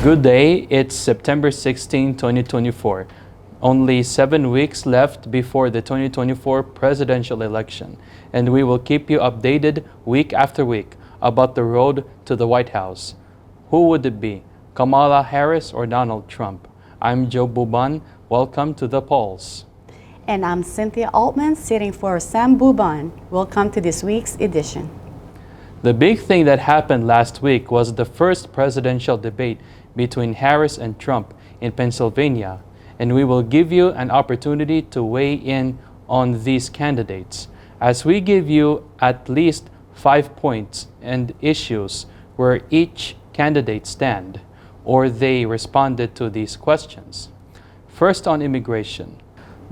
Good day, it's September 16, 2024. Only 7 weeks left before the 2024 presidential election, and we will keep you updated week after week about the road to the White House. Who would it be, Kamala Harris or Donald Trump? I'm Joe Buban. Welcome to the polls. And I'm Cynthia Altman, sitting for Sam Buban. Welcome to this week's edition. The big thing that happened last week was the first presidential debate between Harris and Trump in Pennsylvania, and we will give you an opportunity to weigh in on these candidates as we give you at least 5 points and issues where each candidate stand, or they responded to these questions. First, on immigration.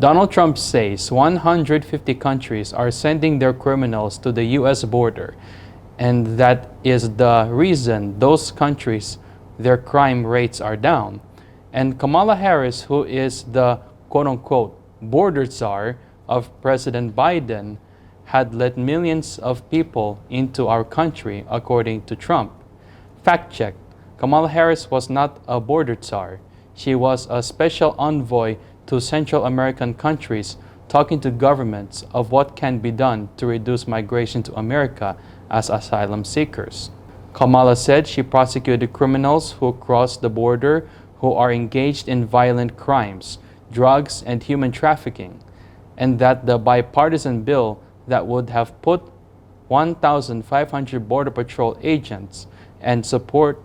Donald Trump says 150 countries are sending their criminals to the U.S. border, and that is the reason those countries, their crime rates are down. And Kamala Harris, who is the quote-unquote border czar of President Biden, had let millions of people into our country, according to Trump. Fact check, Kamala Harris was not a border czar. She was a special envoy to Central American countries, talking to governments of what can be done to reduce migration to America as asylum seekers. Kamala said she prosecuted criminals who crossed the border who are engaged in violent crimes, drugs, and human trafficking, and that the bipartisan bill that would have put 1,500 Border Patrol agents and support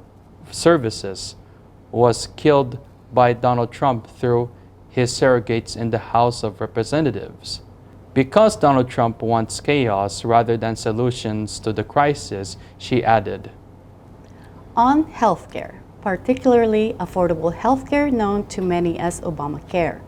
services was killed by Donald Trump through his surrogates in the House of Representatives. Because Donald Trump wants chaos rather than solutions to the crisis, she added. On healthcare, particularly affordable healthcare known to many as Obamacare,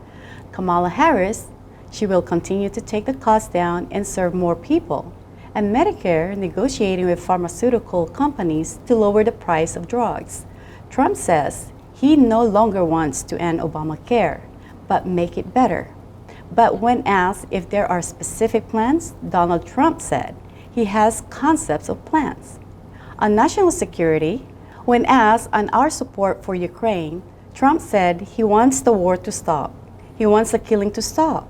Kamala Harris, she will continue to take the cost down and serve more people, and Medicare negotiating with pharmaceutical companies to lower the price of drugs. Trump says he no longer wants to end Obamacare, but make it better. But when asked if there are specific plans, Donald Trump said he has concepts of plans. On national security, when asked on our support for Ukraine, Trump said he wants the war to stop. He wants the killing to stop.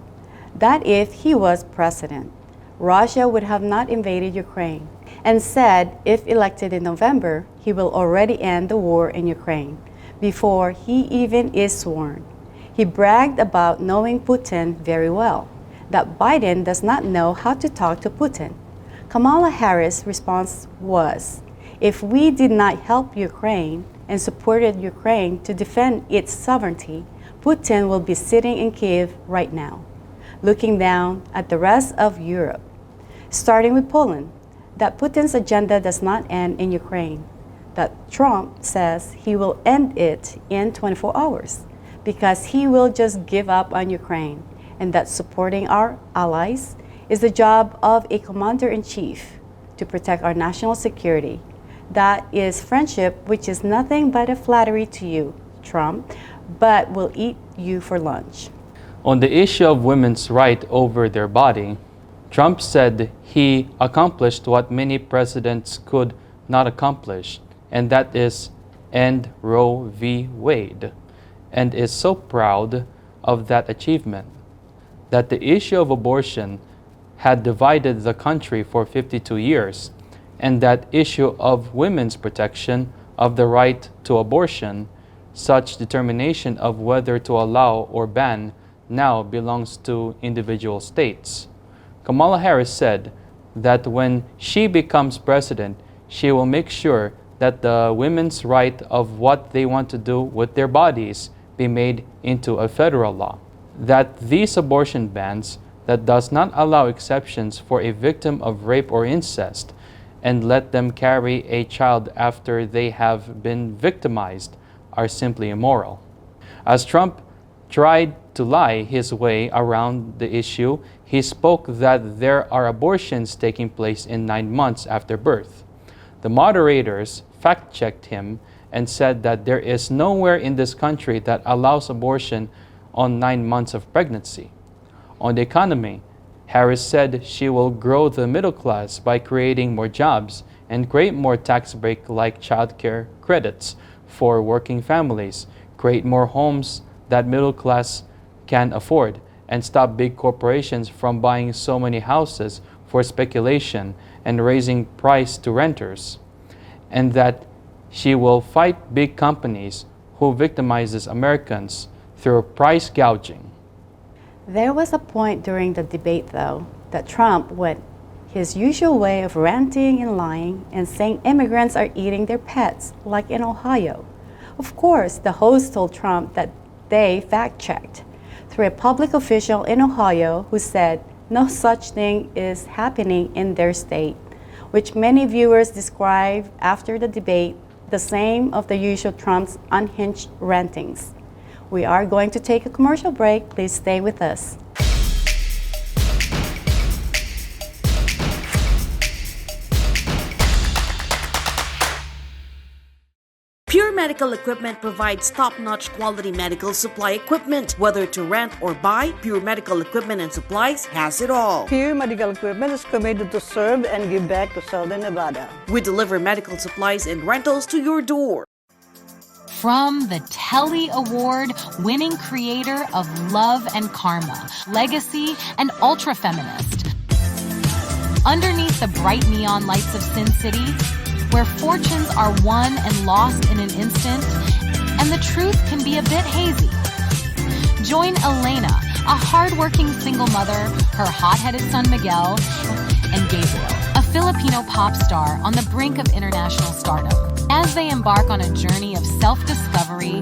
That if he was president, Russia would have not invaded Ukraine, and said if elected in November, he will already end the war in Ukraine before he even is sworn. He bragged about knowing Putin very well, that Biden does not know how to talk to Putin. Kamala Harris' response was, if we did not help Ukraine and supported Ukraine to defend its sovereignty, Putin will be sitting in Kyiv right now, looking down at the rest of Europe, starting with Poland, that Putin's agenda does not end in Ukraine, that Trump says he will end it in 24 hours. Because he will just give up on Ukraine, and that supporting our allies is the job of a commander-in-chief to protect our national security. That is friendship, which is nothing but a flattery to you, Trump, but will eat you for lunch. On the issue of women's right over their body, Trump said he accomplished what many presidents could not accomplish, and that is end Roe v. Wade, and is so proud of that achievement, that the issue of abortion had divided the country for 52 years, and that issue of women's protection of the right to abortion, such determination of whether to allow or ban now belongs to individual states. Kamala Harris said that when she becomes president, she will make sure that the women's right of what they want to do with their bodies be made into a federal law, that these abortion bans that does not allow exceptions for a victim of rape or incest and let them carry a child after they have been victimized are simply immoral. As Trump tried to lie his way around the issue, he spoke that there are abortions taking place in 9 months after birth. The moderators fact-checked him and said that there is nowhere in this country that allows abortion on 9 months of pregnancy. On the economy, Harris said she will grow the middle class by creating more jobs and create more tax break like childcare credits for working families, create more homes that middle class can afford, and stop big corporations from buying so many houses for speculation and raising price to renters. And that she will fight big companies who victimizes Americans through price gouging. There was a point during the debate, though, that Trump went his usual way of ranting and lying and saying immigrants are eating their pets, like in Ohio. Of course, the host told Trump that they fact-checked through a public official in Ohio who said no such thing is happening in their state, which many viewers described after the debate the same of the usual Trump's unhinged rantings. We are going to take a commercial break. Please stay with us. Pure Medical Equipment provides top-notch quality medical supply equipment. Whether to rent or buy, Pure Medical Equipment and Supplies has it all. Pure Medical Equipment is committed to serve and give back to Southern Nevada. We deliver medical supplies and rentals to your door. From the Telly Award-winning creator of Love and Karma, Legacy, and Ultra Feminist. Underneath the bright neon lights of Sin City, where fortunes are won and lost in an instant, and the truth can be a bit hazy. Join Elena, a hardworking single mother, her hot-headed son Miguel, and Gabriel, a Filipino pop star on the brink of international stardom, as they embark on a journey of self-discovery,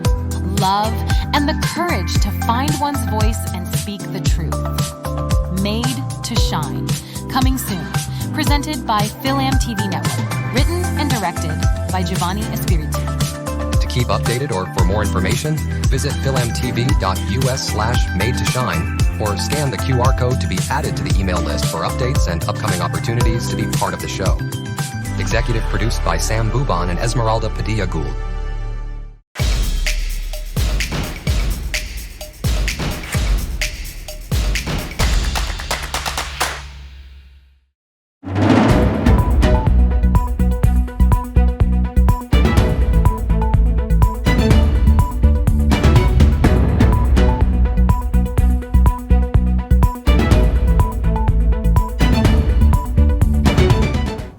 love, and the courage to find one's voice and speak the truth. Made to Shine, coming soon, presented by FilAmTV Network. Written and directed by Giovanni Espiritu. To keep updated or for more information, visit filmtv.us/made-to-shine or scan the QR code to be added to the email list for updates and upcoming opportunities to be part of the show. Executive produced by Sam Buban and Esmeralda Padilla Gould.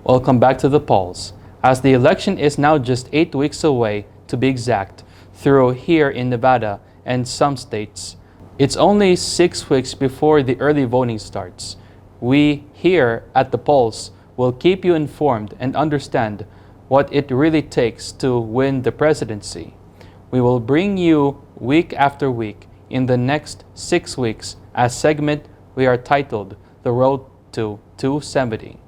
Welcome back to the polls. As the election is now just 8 weeks away, to be exact, through here in Nevada and some states, it's only 6 weeks before the early voting starts. We here at the polls will keep you informed and understand what it really takes to win the presidency. We will bring you week after week in the next 6 weeks a segment we are titled The Road to 270.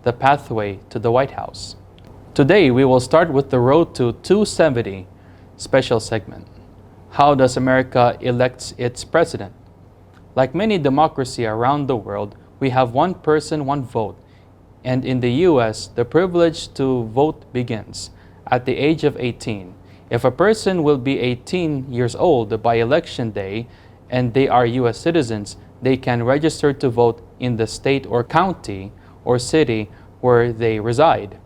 The pathway to the White House. Today, we will start with the Road to 270 special segment. How does America elect its president? Like many democracies around the world, we have one person, one vote. And in the US, the privilege to vote begins at the age of 18. If a person will be 18 years old by election day and they are US citizens, they can register to vote in the state or county or city where they reside.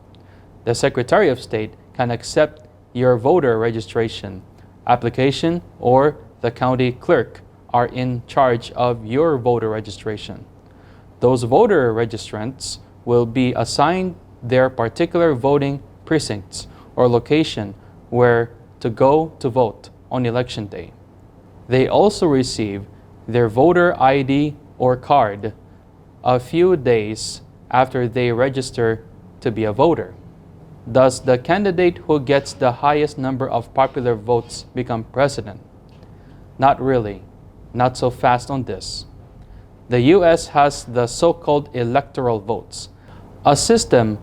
The Secretary of State can accept your voter registration application, or the county clerk are in charge of your voter registration. Those voter registrants will be assigned their particular voting precincts or location where to go to vote on election day. They also receive their voter ID or card a few days after they register to be a voter. Does the candidate who gets the highest number of popular votes become president? Not really. Not so fast on this. The US has the so-called electoral votes, a system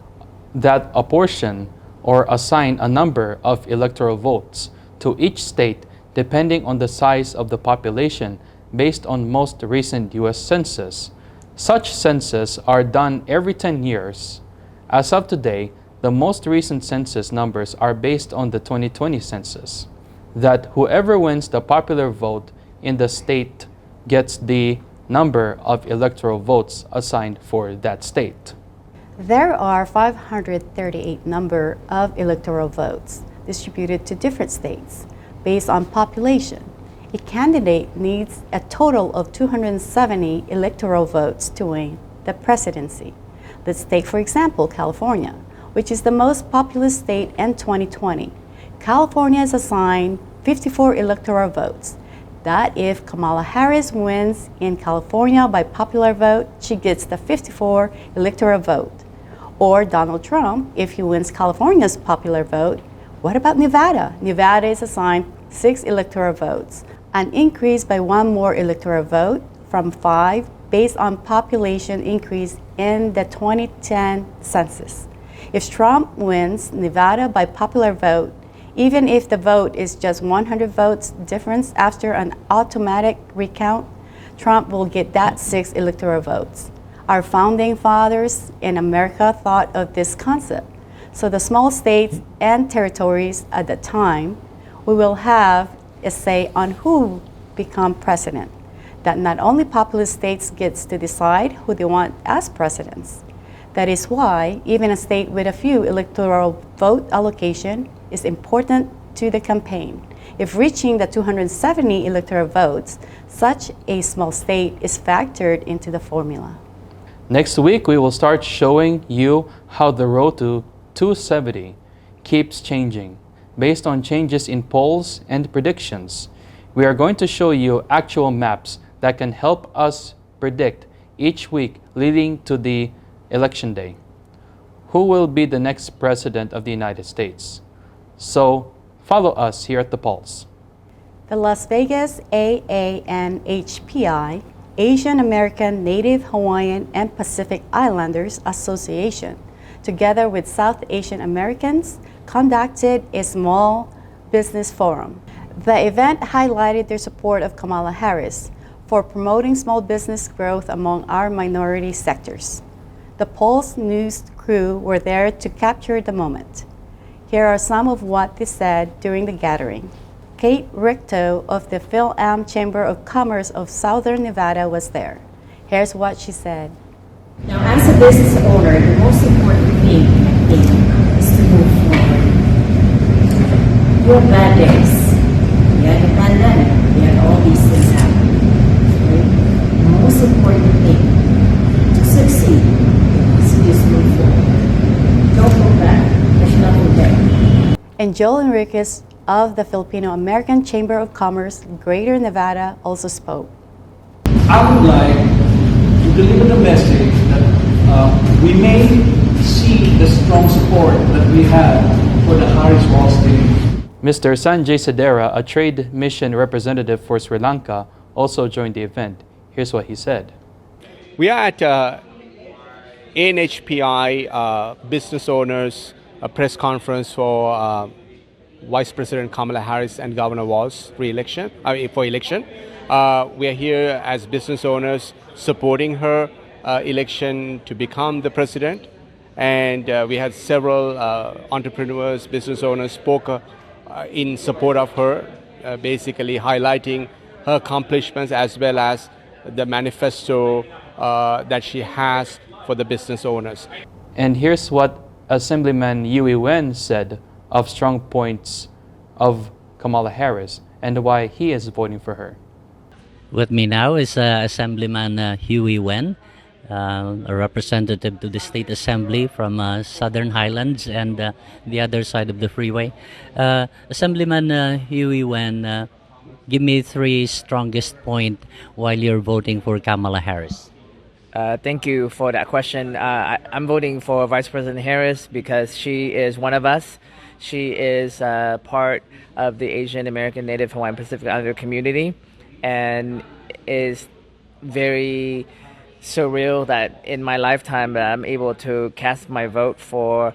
that apportion or assign a number of electoral votes to each state depending on the size of the population based on most recent US census. Such census are done every 10 years. As of today, the most recent census numbers are based on the 2020 census, that whoever wins the popular vote in the state gets the number of electoral votes assigned for that state. There are 538 number of electoral votes. distributed to different states based on population. A candidate needs a total of 270 electoral votes to win the presidency. Let's take, for example, California, which is the most populous state in 2020. California is assigned 54 electoral votes. That if Kamala Harris wins in California by popular vote, she gets the 54 electoral vote. Or Donald Trump, if he wins California's popular vote. What about Nevada? Nevada is assigned 6 electoral votes, an increase by 1 more electoral vote from 5 based on population increase in the 2010 census. If Trump wins Nevada by popular vote, even if the vote is just 100 votes difference after an automatic recount, Trump will get that 6 electoral votes. Our founding fathers in America thought of this concept. So the small states and territories at the time, we will have a say on who become president. That not only populous states gets to decide who they want as presidents. That is why even a state with a few electoral vote allocation is important to the campaign. If reaching the 270 electoral votes, such a small state is factored into the formula. Next week, we will start showing you how the road to 270 keeps changing based on changes in polls and predictions. We are going to show you actual maps that can help us predict each week leading to the election day who will be the next president of the United States. So follow us here at The Pulse. The Las Vegas AANHPI, Asian American Native Hawaiian and Pacific Islanders Association, together with South Asian Americans, conducted a small business forum. The event highlighted their support of Kamala Harris for promoting small business growth among our minority sectors. The Pulse News crew were there to capture the moment. Here are some of what they said during the gathering. Kate Richto of the FilAm Chamber of Commerce of Southern Nevada was there. Here's what she said. Now, as a business owner, the most important thing, I think, is to move forward. You have bad days. We had the pandemic. We had all these things happen. Right? The most important thing to succeed is to just move forward. Don't look back. There's nothing there. And Joel Enriquez of the Filipino American Chamber of Commerce, Greater Nevada, also spoke. I would like to deliver the message that we may see the strong support that we have for the Harris Wall Street. Mr. Sanjay Sedera, a trade mission representative for Sri Lanka, also joined the event. Here's what he said. We are at AANHPI business owners a press conference for Vice President Kamala Harris and Governor Walz for election. We are here as business owners supporting her election to become the president. And we had several entrepreneurs, business owners spoke in support of her, basically highlighting her accomplishments as well as the manifesto that she has for the business owners. And here's what Assemblyman Yui Wen said of strong points of Kamala Harris and why he is voting for her. With me now is Assemblyman Huey Wen, a representative to the State Assembly from Southern Highlands and the other side of the freeway. Assemblyman Huey Wen, give me 3 strongest points while you're voting for Kamala Harris. Thank you for that question. I'm voting for Vice President Harris because she is one of us. She is part of the Asian American Native Hawaiian Pacific Islander community and is very surreal that in my lifetime I'm able to cast my vote for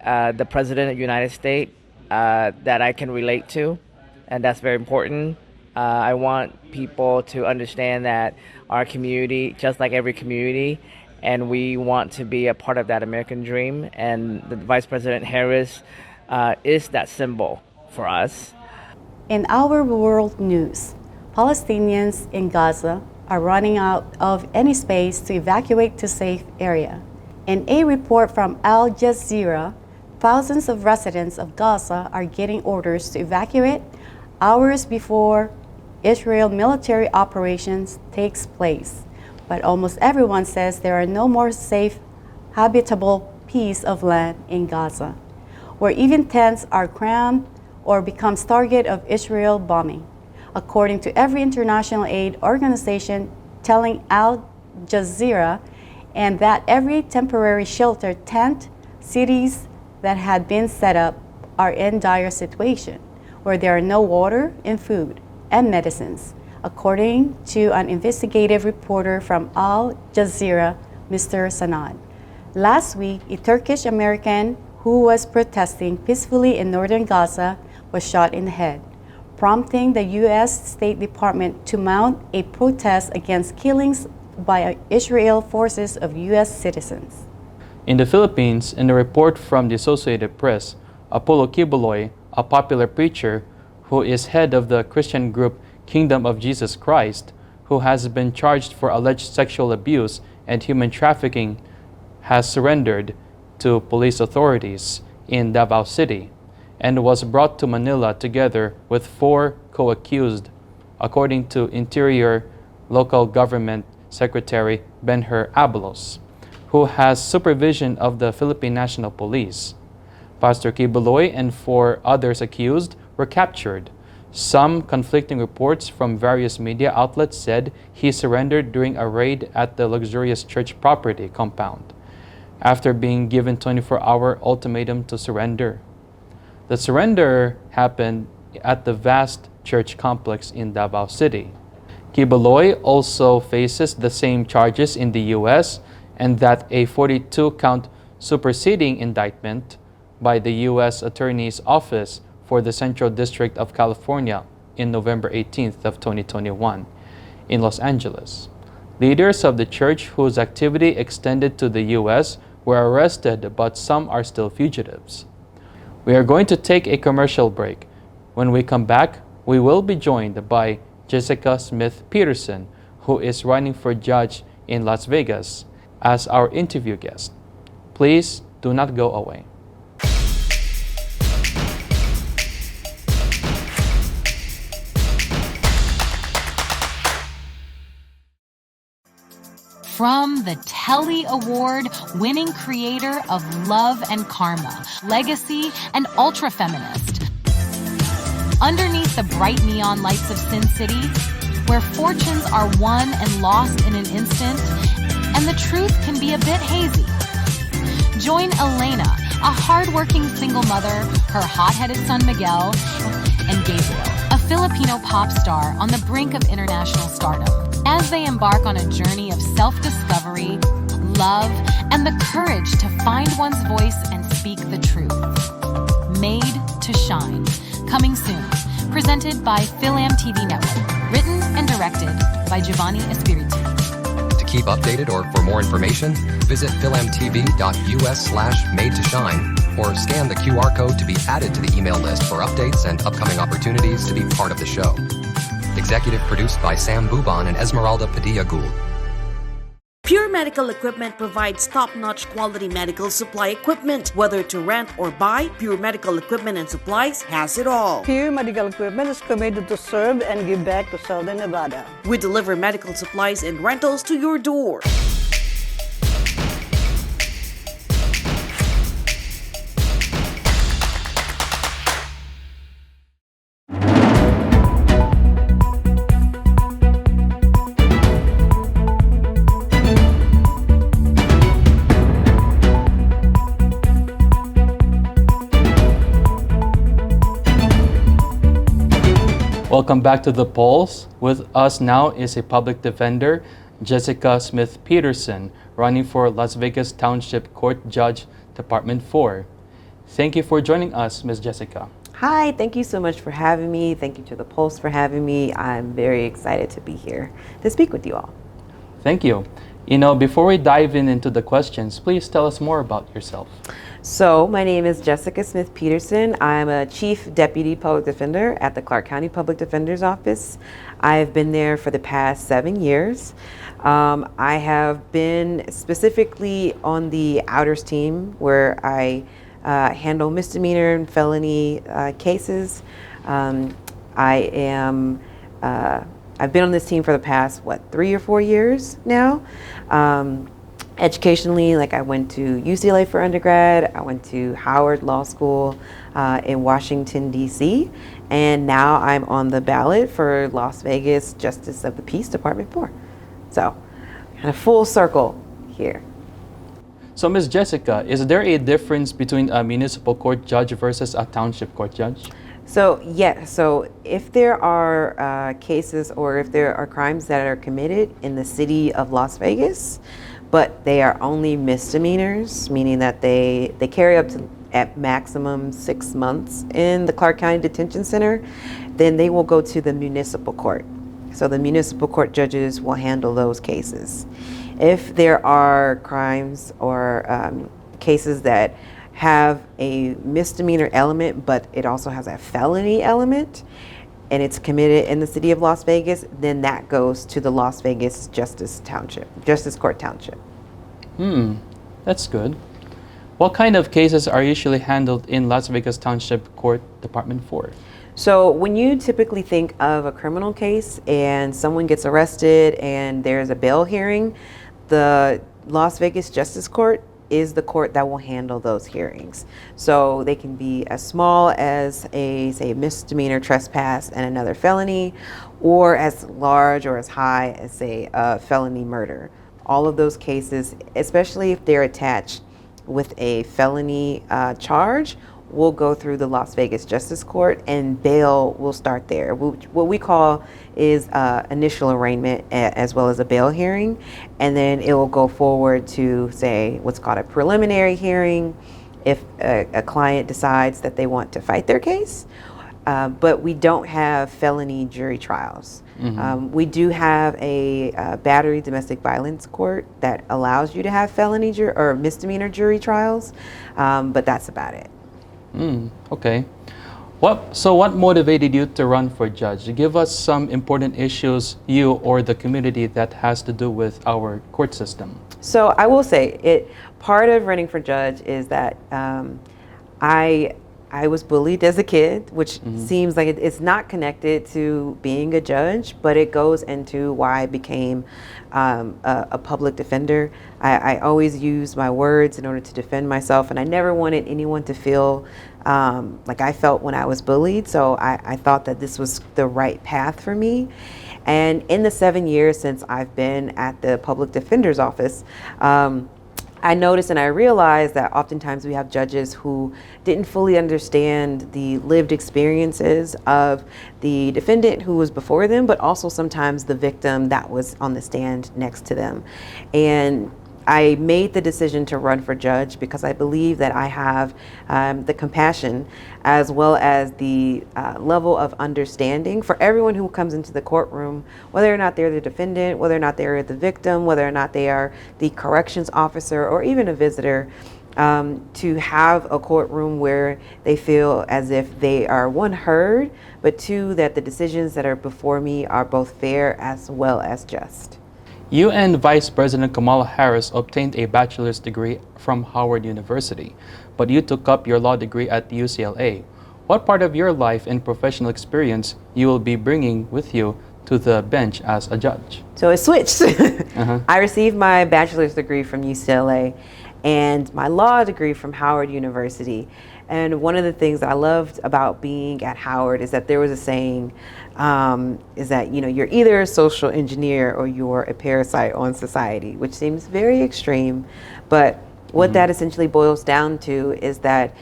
the President of the United States that I can relate to, and that's very important. I want people to understand that our community, just like every community, and we want to be a part of that American dream, and the Vice President Harris is that symbol for us. In our world news, Palestinians in Gaza are running out of any space to evacuate to safe area. In a report from Al Jazeera, thousands of residents of Gaza are getting orders to evacuate hours before Israel military operations takes place. But almost everyone says there are no more safe, habitable piece of land in Gaza, where even tents are crammed or becomes target of Israel bombing, according to every international aid organization telling Al Jazeera, and that every temporary shelter tent cities that had been set up are in dire situation, where there are no water and food and medicines, according to an investigative reporter from Al Jazeera, Mr. Sanad. Last week, a Turkish American who was protesting peacefully in northern Gaza was shot in the head, prompting the U.S. State Department to mount a protest against killings by Israel forces of U.S. citizens. In the Philippines, in a report from the Associated Press, Apollo Kibuloy, a popular preacher who is head of the Christian group Kingdom of Jesus Christ, who has been charged for alleged sexual abuse and human trafficking, has surrendered to police authorities in Davao City and was brought to Manila together with 4 co-accused, according to Interior Local Government Secretary Benher Abalos, who has supervision of the Philippine National Police. Pastor Kibuloy and 4 others accused were captured. Some conflicting reports from various media outlets said he surrendered during a raid at the luxurious church property compound, after being given 24-hour ultimatum to surrender. The surrender happened at the vast church complex in Davao City. Kibuloy also faces the same charges in the U.S. and that a 42-count superseding indictment by the U.S. Attorney's Office for the Central District of California in November 18th of 2021 in Los Angeles. Leaders of the church whose activity extended to the U.S. were arrested, but some are still fugitives. We are going to take a commercial break. When we come back, we will be joined by Jessica Smith-Peterson, who is running for judge in Las Vegas, as our interview guest. Please do not go away. From the Telly Award-winning creator of Love and Karma, Legacy, and Ultra Feminist. Underneath the bright neon lights of Sin City, where fortunes are won and lost in an instant, and the truth can be a bit hazy. Join Elena, a hardworking single mother, her hot-headed son Miguel, and Gabriel, a Filipino pop star on the brink of international stardom, as they embark on a journey of self-discovery, love, and the courage to find one's voice and speak the truth. Made to Shine, coming soon. Presented by FilAmTV Network. Written and directed by Giovanni Espiritu. To keep updated or for more information, visit filmtv.us/made to shine or scan the QR code to be added to the email list for updates and upcoming opportunities to be part of the show. Executive produced by Sam Buban and Esmeralda Padilla Gould. Pure Medical Equipment provides top-notch quality medical supply equipment. Whether to rent or buy, Pure Medical Equipment and Supplies has it all. Pure Medical Equipment is committed to serve and give back to Southern Nevada. We deliver medical supplies and rentals to your door. Welcome back to The Pulse. With us now is a public defender, Jessica Smith-Peterson, running for Las Vegas Township Court Judge, Department 4. Thank you for joining us, Ms. Jessica. Hi, thank you so much for having me. Thank you to The Pulse for having me. I'm very excited to be here to speak with you all. Thank you. Before we dive into the questions, please tell us more about yourself. So, my name is Jessica Smith-Peterson. I'm a Chief Deputy Public Defender at the Clark County Public Defender's Office. I've been there for the past 7 years. I have been specifically on the Outers team, where I handle misdemeanor and felony cases. I've been on this team for the past, 3 or 4 years now. Educationally, like I went to UCLA for undergrad, I went to Howard Law School in Washington, D.C., and now I'm on the ballot for Las Vegas Justice of the Peace Department 4. So, kind of full circle here. So, Ms. Jessica, is there a difference between a municipal court judge versus a township court judge? So, yeah, so if there are cases or if there are crimes that are committed in the city of Las Vegas, but they are only misdemeanors, meaning that they carry up to at maximum 6 months in the Clark County Detention Center, then they will go to the municipal court. So the municipal court judges will handle those cases. If there are crimes or cases that have a misdemeanor element, but it also has a felony element, and it's committed in the city of Las Vegas, then that goes to the Las Vegas Justice Court Township. That's good. What kind of cases are usually handled in Las Vegas Township Court Department 4? So when you typically think of a criminal case and someone gets arrested and there's a bail hearing, the Las Vegas Justice Court is the court that will handle those hearings. So they can be as small as say, misdemeanor trespass and another felony, or as large or as high as, say, a felony murder. All of those cases, especially if they're attached with a felony charge, will go through the Las Vegas Justice Court, and bail will start there. What we call is initial arraignment as well as a bail hearing, and then it will go forward to, say, what's called a preliminary hearing if a client decides that they want to fight their case. But we don't have felony jury trials. We do have a battery domestic violence court that allows you to have felony or misdemeanor jury trials, but that's about it. Okay. What motivated you to run for judge? Give us some important issues you or the community that has to do with our court system. So I will say, part of running for judge is that I was bullied as a kid, which seems like it's not connected to being a judge, but it goes into why I became a public defender. I always use my words in order to defend myself, and I never wanted anyone to feel like I felt when I was bullied, so I thought that this was the right path for me. And in the 7 years since I've been at the public defender's office, I noticed and I realized that oftentimes we have judges who didn't fully understand the lived experiences of the defendant who was before them, but also sometimes the victim that was on the stand next to them. And I made the decision to run for judge because I believe that I have the compassion as well as the level of understanding for everyone who comes into the courtroom, whether or not they're the defendant, whether or not they're the victim, whether or not they are the corrections officer or even a visitor, to have a courtroom where they feel as if they are, one, heard, but two, that the decisions that are before me are both fair as well as just. You and Vice President Kamala Harris obtained a bachelor's degree from Howard University, but you took up your law degree at UCLA. What part of your life and professional experience you will be bringing with you to the bench as a judge? So it switched. I received my bachelor's degree from UCLA and my law degree from Howard University. And one of the things that I loved about being at Howard is that there was a saying, is that, you're either a social engineer or you're a parasite on society, which seems very extreme. But what that essentially boils down to is that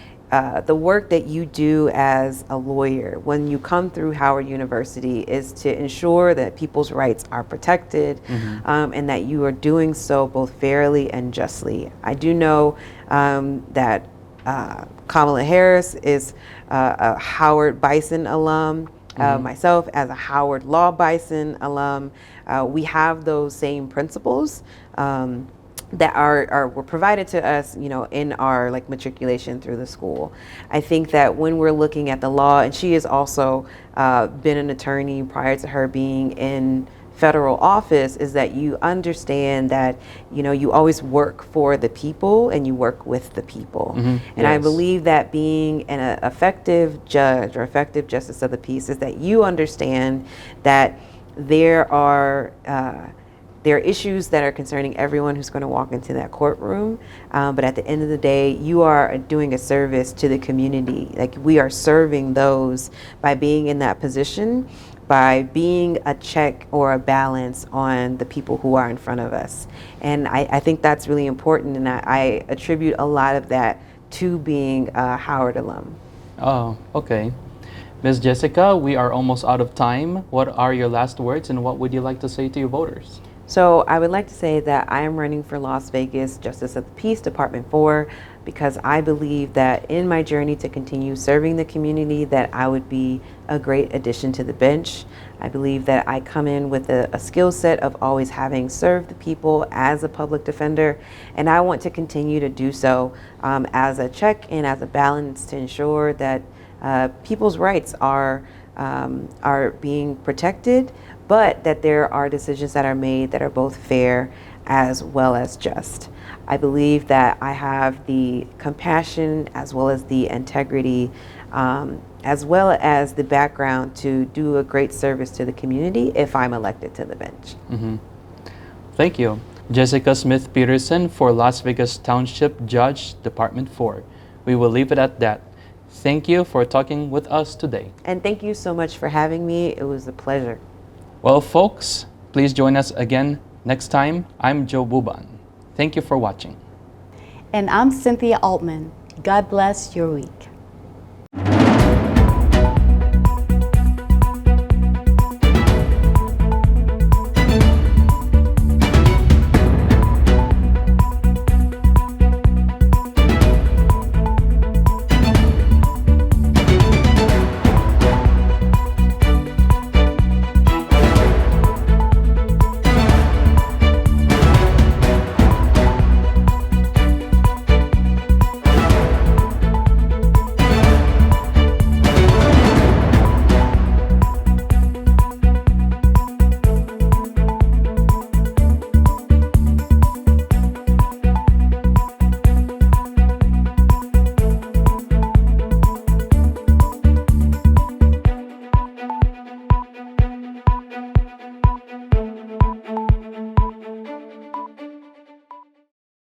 the work that you do as a lawyer when you come through Howard University is to ensure that people's rights are protected, and that you are doing so both fairly and justly. I do know that Kamala Harris is a Howard Bison alum. Myself, as a Howard Law Bison alum, we have those same principles that were provided to us, in our matriculation through the school. I think that when we're looking at the law, and she has also been an attorney prior to her being in federal office is that you understand that, you know, you always work for the people and you work with the people. And I believe that being an effective judge or effective justice of the peace is that you understand that there are issues that are concerning everyone who's going to walk into that courtroom, but at the end of the day, you are doing a service to the community. Like, we are serving those by being in that position, by being a check or a balance on the people who are in front of us. And I think that's really important, and I attribute a lot of that to being a Howard alum. Oh, okay. Ms. Jessica, we are almost out of time. What are your last words, and what would you like to say to your voters? So I would like to say that I am running for Las Vegas Justice of the Peace, Department 4, because I believe that in my journey to continue serving the community, that I would be a great addition to the bench. I believe that I come in with a skill set of always having served the people as a public defender, and I want to continue to do so as a check and as a balance to ensure that people's rights are being protected, but that there are decisions that are made that are both fair as well as just. I believe that I have the compassion as well as the integrity, as well as the background to do a great service to the community if I'm elected to the bench. Thank you. Jessica Smith-Peterson for Las Vegas Township Judge, Department 4. We will leave it at that. Thank you for talking with us today. And thank you so much for having me. It was a pleasure. Well, folks, please join us again next time. I'm Joe Buban. Thank you for watching. And I'm Cynthia Altman. God bless your week.